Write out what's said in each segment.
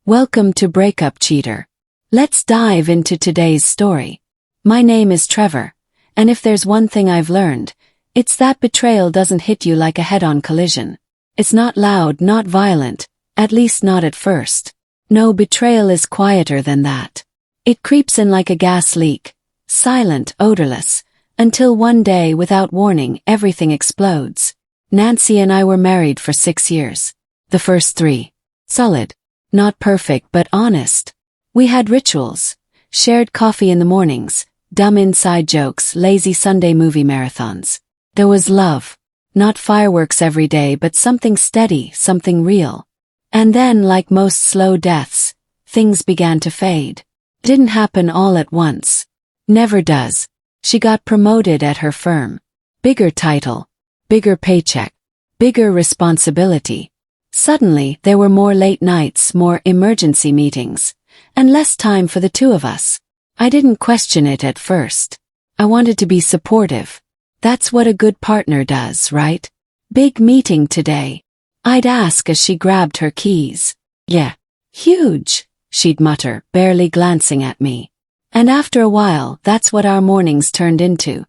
Welcome to Breakup Cheater. Let's dive into today's story. My name is Trevor, and if there's one thing I've learned, it's that betrayal doesn't hit you like a head-on collision. It's not loud, not violent, at least not at first. No, betrayal is quieter than that. It creeps in like a gas leak, silent, odorless, until one day, without warning, everything explodes. Nancy and I were married for 6 years. The first 3. Solid. Not perfect but honest. We had rituals, shared coffee in the mornings, dumb inside jokes, lazy Sunday movie marathons. There was love. Not fireworks every day but something steady, something real. And then, like most slow deaths, things began to fade. Didn't happen all at once. Never does. She got promoted at her firm. Bigger title. Bigger paycheck. Bigger responsibility. Suddenly, there were more late nights, more emergency meetings, and less time for the two of us. I didn't question it at first. I wanted to be supportive. That's what a good partner does, right? Big meeting today. I'd ask as she grabbed her keys. Yeah. Huge, she'd mutter, barely glancing at me. And after a while, that's what our mornings turned into.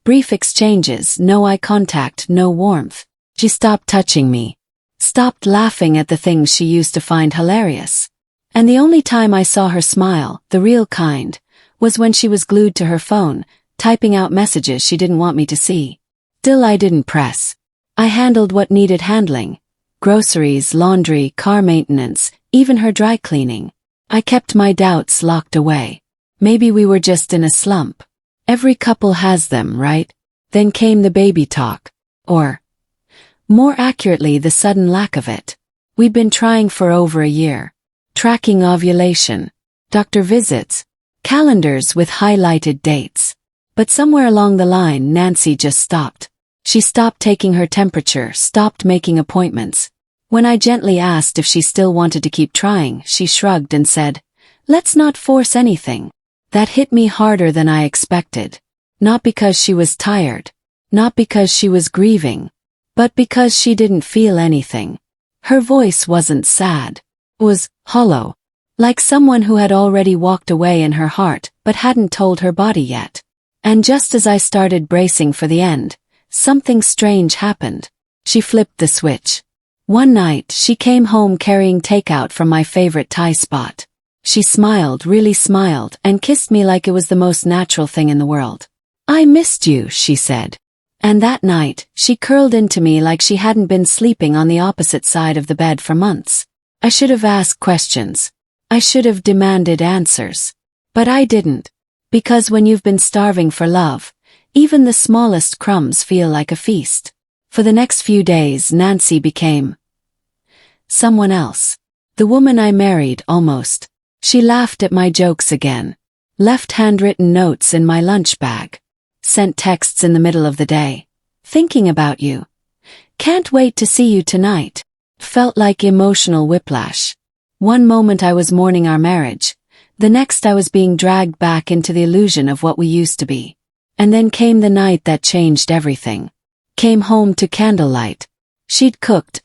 Brief exchanges, no eye contact, no warmth. She stopped touching me. Stopped laughing at the things she used to find hilarious. And the only time I saw her smile, the real kind, was when she was glued to her phone, typing out messages she didn't want me to see. Still, I didn't press. I handled what needed handling. Groceries, laundry, car maintenance, even her dry cleaning. I kept my doubts locked away. Maybe we were just in a slump. Every couple has them, right? Then came the baby talk. Or, more accurately, the sudden lack of it. We'd been trying for over a year. Tracking ovulation, doctor visits, calendars with highlighted dates. But somewhere along the line, Nancy just stopped. She stopped taking her temperature, stopped making appointments. When I gently asked if she still wanted to keep trying, she shrugged and said, "Let's not force anything." That hit me harder than I expected. Not because she was tired. Not because she was grieving. But because she didn't feel anything. Her voice wasn't sad. It was hollow. Like someone who had already walked away in her heart, but hadn't told her body yet. And just as I started bracing for the end, something strange happened. She flipped the switch. One night, she came home carrying takeout from my favorite Thai spot. She smiled, really smiled, and kissed me like it was the most natural thing in the world. "I missed you," she said. And that night, she curled into me like she hadn't been sleeping on the opposite side of the bed for months. I should have asked questions. I should have demanded answers. But I didn't. Because when you've been starving for love, even the smallest crumbs feel like a feast. For the next few days, Nancy became someone else. The woman I married, almost. She laughed at my jokes again. Left handwritten notes in my lunch bag. Sent texts in the middle of the day. "Thinking about you. Can't wait to see you tonight." Felt like emotional whiplash. One moment I was mourning our marriage. The next I was being dragged back into the illusion of what we used to be. And then came the night that changed everything. Came home to candlelight. She'd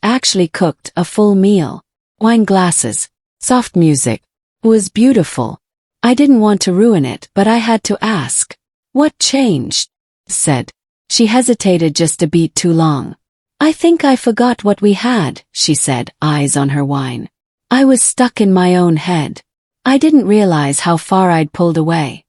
actually cooked, a full meal. Wine glasses. Soft music. It was beautiful. I didn't want to ruin it, but I had to ask. "What changed?" said. She hesitated just a beat too long. "I think I forgot what we had," she said, eyes on her wine. I was stuck in my own head. I didn't realize how far I'd pulled away.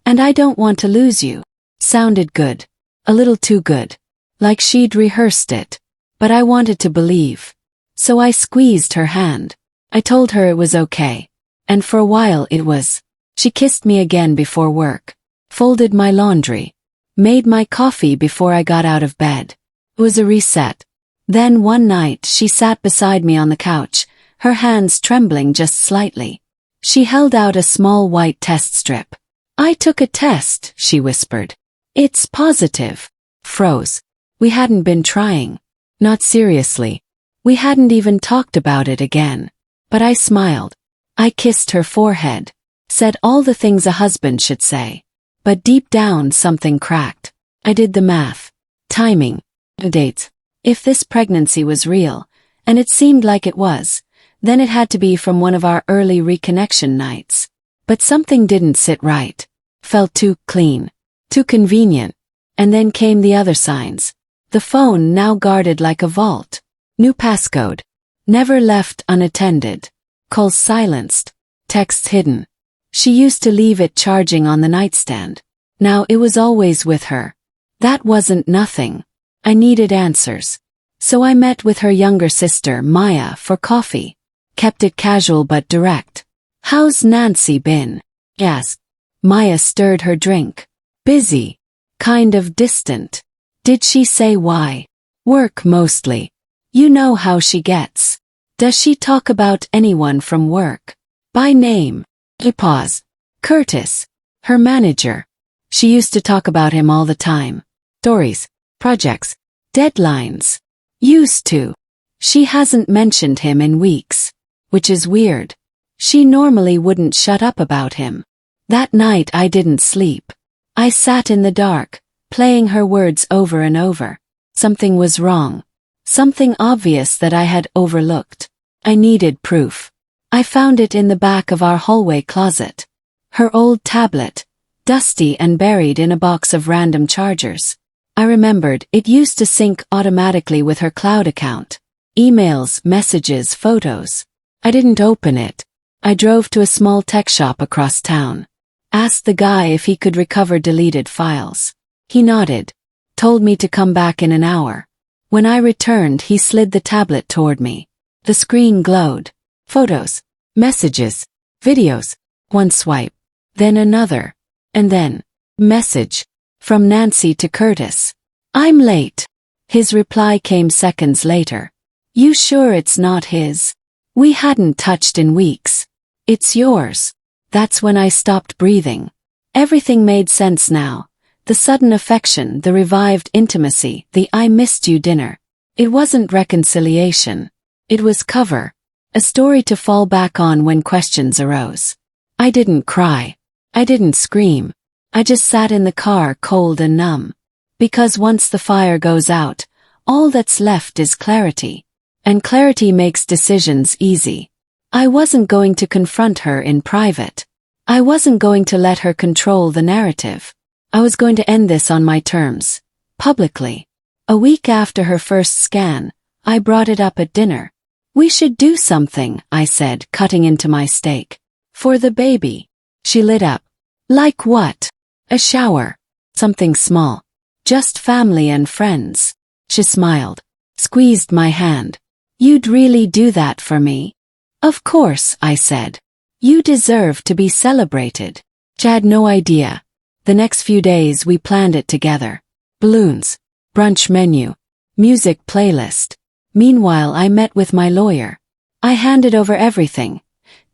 "And I don't want to lose you." Sounded good. A little too good. Like she'd rehearsed it. But I wanted to believe. So I squeezed her hand. I told her it was okay. And for a while it was. She kissed me again before work. Folded my laundry. Made my coffee before I got out of bed. It was a reset. Then one night she sat beside me on the couch, her hands trembling just slightly. She held out a small white test strip. "I took a test," she whispered. "It's positive." Froze. We hadn't been trying. Not seriously. We hadn't even talked about it again. But I smiled. I kissed her forehead. Said all the things a husband should say. But deep down something cracked. I did the math. Timing. Dates. If this pregnancy was real, and it seemed like it was, Then it had to be from one of our early reconnection nights. But something didn't sit right. Felt too clean. Too convenient. And then came the other signs. The phone now guarded like a vault. New passcode. Never left unattended. Calls silenced. Texts hidden. She used to leave it charging on the nightstand. Now it was always with her. That wasn't nothing. I needed answers. So I met with her younger sister, Maya, for coffee. Kept it casual but direct. "How's Nancy been?" I asked. Maya stirred her drink. "Busy. Kind of distant." "Did she say why?" "Work mostly. You know how she gets." "Does she talk about anyone from work?" "By name." I pause. "Curtis. Her manager." She used to talk about him all the time. Stories, projects, deadlines. Used to. She hasn't mentioned him in weeks. Which is weird. She normally wouldn't shut up about him. That night I didn't sleep. I sat in the dark, playing her words over and over. Something was wrong. Something obvious that I had overlooked. I needed proof. I found it in the back of our hallway closet. Her old tablet, dusty and buried in a box of random chargers. I remembered it used to sync automatically with her cloud account. Emails, messages, photos. I didn't open it. I drove to a small tech shop across town. Asked the guy if he could recover deleted files. He nodded. Told me to come back in an hour. When I returned, he slid the tablet toward me. The screen glowed. Photos, messages, videos. One swipe. Then another. And then, message. From Nancy to Curtis. "I'm late." His reply came seconds later. "You sure it's not his? We hadn't touched in weeks. It's yours." That's when I stopped breathing. Everything made sense now. The sudden affection, the revived intimacy, the "I missed you" dinner. It wasn't reconciliation. It was cover. A story to fall back on when questions arose. I didn't cry. I didn't scream. I just sat in the car cold and numb. Because once the fire goes out, all that's left is clarity. And clarity makes decisions easy. I wasn't going to confront her in private. I wasn't going to let her control the narrative. I was going to end this on my terms. Publicly. A week after her first scan, I brought it up at dinner. "We should do something," I said, cutting into my steak. "For the baby." She lit up. "Like what?" "A shower. Something small. Just family and friends." She smiled. Squeezed my hand. "You'd really do that for me?" "Of course," I said. "You deserve to be celebrated." She had no idea. The next few days we planned it together. Balloons. Brunch menu. Music playlist. Meanwhile I met with my lawyer. I handed over everything.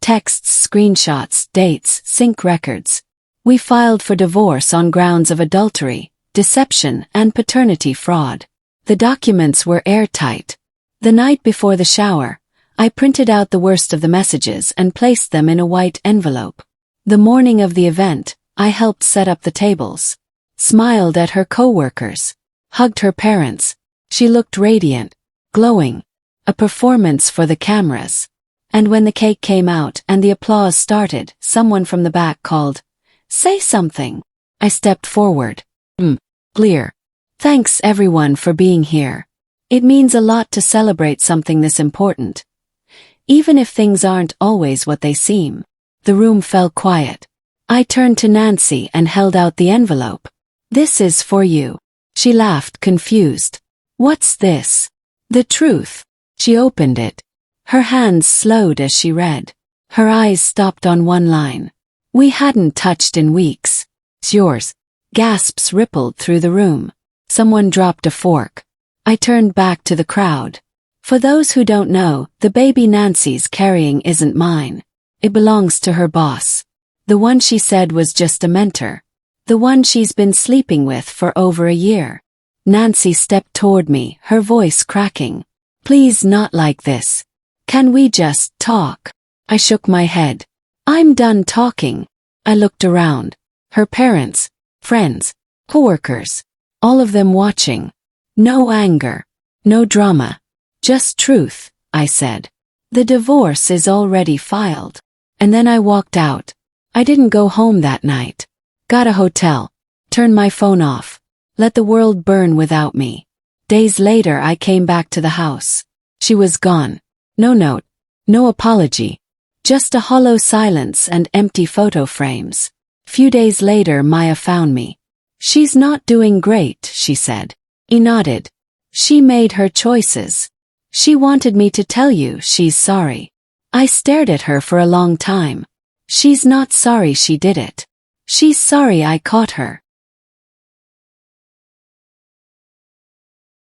Texts, screenshots, dates, sync records. We filed for divorce on grounds of adultery, deception, and paternity fraud. The documents were airtight. The night before the shower, I printed out the worst of the messages and placed them in a white envelope. The morning of the event, I helped set up the tables. Smiled at her coworkers. Hugged her parents. She looked radiant, glowing. A performance for the cameras. And when the cake came out and the applause started, someone from the back called, "Say something." I stepped forward. Clear. "Thanks everyone for being here. It means a lot to celebrate something this important. Even if things aren't always what they seem." The room fell quiet. I turned to Nancy and held out the envelope. "This is for you." She laughed, confused. "What's this?" "The truth." She opened it. Her hands slowed as she read. Her eyes stopped on one line. "We hadn't touched in weeks. It's yours." Gasps rippled through the room. Someone dropped a fork. I turned back to the crowd. For those who don't know, the baby Nancy's carrying isn't mine. It belongs to her boss. The one she said was just a mentor. The one she's been sleeping with for over a year. Nancy stepped toward me, her voice cracking. "Please, not like this. Can we just talk?" I shook my head. "I'm done talking." I looked around. Her parents, friends, coworkers, all of them watching. No anger. No drama. Just truth, I said. The divorce is already filed. And then I walked out. I didn't go home that night. Got a hotel. Turned my phone off. Let the world burn without me. Days later I came back to the house. She was gone. No note. No apology. Just a hollow silence and empty photo frames. Few days later Maya found me. She's not doing great, she said. I nodded. She made her choices. She wanted me to tell you she's sorry. I stared at her for a long time. She's not sorry she did it. She's sorry I caught her.